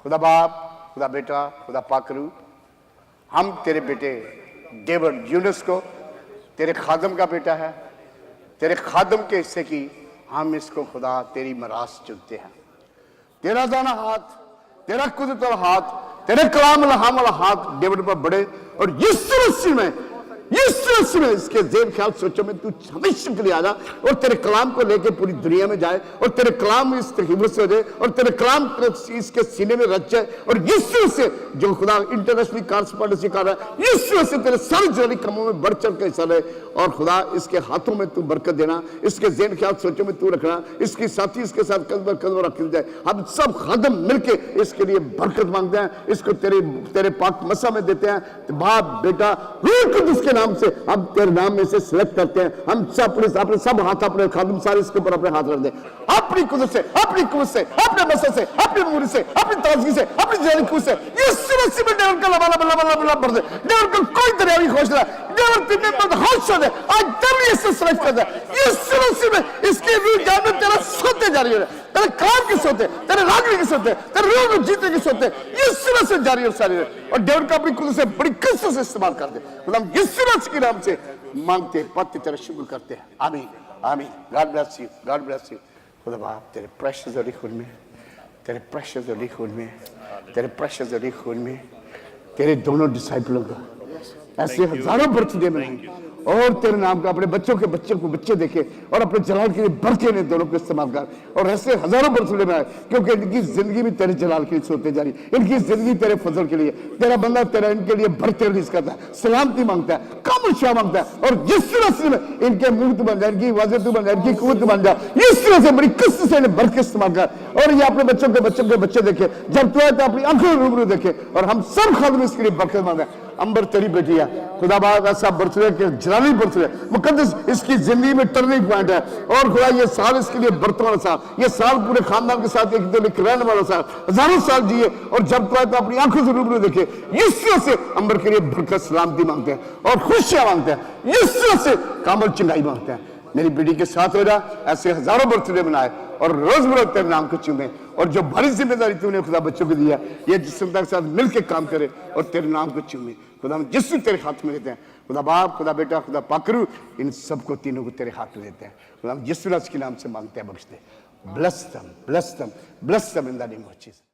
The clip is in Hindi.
खुदा बाप, खुदा बेटा, खुदा पाकरू, हम तेरे बेटे डेविड यूनुस को तेरे खादम का बेटा है, तेरे खादम के हिस्से की हम इसको खुदा तेरी मरास चुनते हैं। तेरा दाना हाथ, तेरा कुदरत वाला हाथ, तेरे कलाम वाला हाथ डेविड पर बढ़े और यीशु मसीह में इसके जेब ख्याल सोचो में तू हमेशा के लिए आ जा और तेरे कलाम को लेके पूरी दुनिया में जाए और तेरे कलाम इस हिम्मत से हो जाए और तेरे कलाम इसके सीने में रच जाए और यीशु से जो खुदा इंटरनेशनल कॉरेस्पॉन्डेंसी कर रहा है, यीशु से तेरे सारे जरूरी कामों में बढ़ चढ़ के हिस्सा ले और खुदा इसके हाथों में तू बरकत देना, इसके जेन ख्याल सोचो में तू रखना, इसकी साथी इसके साथ कदम रख जाए। हम सब खादम मिलके इसके लिए बरकत मांगते हैं, इसको तेरे पाक मसा में देते हैं। बाप बेटा रूह कुदस के नाम से हम तेरे नाम में से सिलेक्ट करते हैं। हम सब अपने सब हाथ अपने खादम सारे इसके ऊपर अपने हाथ रख दें, अपनी कुदरत से, अपनी कुवत से, अपने मसा से, अपनी मूरी से, अपनी ताजगी से, अपनी जहरी कुवत से यीशु मसीह में डेविड का लबा लबा लबा लबा भर दे। डेविड को कोई दरियावी खोज ना, डेविड तेरे में होश हो दे, आज तेरे से सिलेक्ट कर दे यीशु मसीह में। इसकी रूह जान में तेरा सोते जारी हो, तेरे काम के सोते, तेरे रागनी के सोते, तेरे रूह को जीतने के सोते यीशु मसीह जारी और सारी रहे। और डेविड का अपनी कुदरत से बड़ी कसरत से इस्तेमाल कर दे। हम यीशु मसीह के नाम से मांगते पत्ते तेरा शुक्र करते हैं। आमीन आमीन। God bless you, God bless you. खुदा बाप तेरे प्रेशियस होली खून में, तेरे प्रेशियस होली खून में, तेरे प्रेशियस होली खून में तेरे दोनों डिसाइपलों का ऐसे हजारों बर्थडे में और तेरे नाम का अपने बच्चों के बच्चे को बच्चे देखे और अपने जलाल के लिए बरके ने दोनों को इस्तेमाल कर और ऐसे हजारों बर्थडे में आए, क्योंकि इनकी जिंदगी भी तेरे जलाल के लिए सोते जा रही, इनकी जिंदगी तेरे फजल के लिए, तेरा बंदा तेरा इनके लिए भरते रिलीज करता है, सलामती मांगता है, कामोशा मांगता है और यीशु मसीह में इनके मुफ्त बन जाए, इनकी वाज़ेह बन जाए, इनकी कुव्वत बन जाए। यीशु से बड़ी कसरत से इन्हें बरके इस्तेमाल कर और ये अपने बच्चों के बच्चे देखे, जब तू आए तो अपनी आंखों में रूबरू देखे और हम सब खादम इसके लिए बरकत मांगे। अंबर तेरी बेटी है खुदा बाप, ऐसा बर्थडे के जलाली बर्थडे मुकद्दस इसकी जिंदगी में टर्निंग पॉइंट है और खुदा ये साल इसके लिए बरतों वाला साल, ये साल पूरे खानदान के साथ एक दिल रहने वाला साल, हजारों साल जिए और जब तो आए तो अपनी आंखों से रूबरू देखे। यीशु से अंबर के लिए बरकत सलामती मांगते हैं और खुशियां मांगते हैं, यीशु से कामल चंगाई मांगते हैं। मेरी बेटी के साथ हो जा, ऐसे हजारों बर्थडे मनाए और रोज बरोज तेरे नाम को चुने और जो बड़ी जिम्मेदारी तूने खुदा बच्चों को दिया, ये जिसम के साथ मिलकर काम करे और तेरे नाम को चुने। खुदा हम जिससे तेरे हाथ में देते हैं, खुदा बाप, खुदा बेटा, खुदा पाकरू, इन सबको तीनों को तेरे हाथ में देते हैं। खुदा हम यीशु के नाम से मांगते हैं, बख्श दे। Bless them, bless them, bless them in the name of Jesus.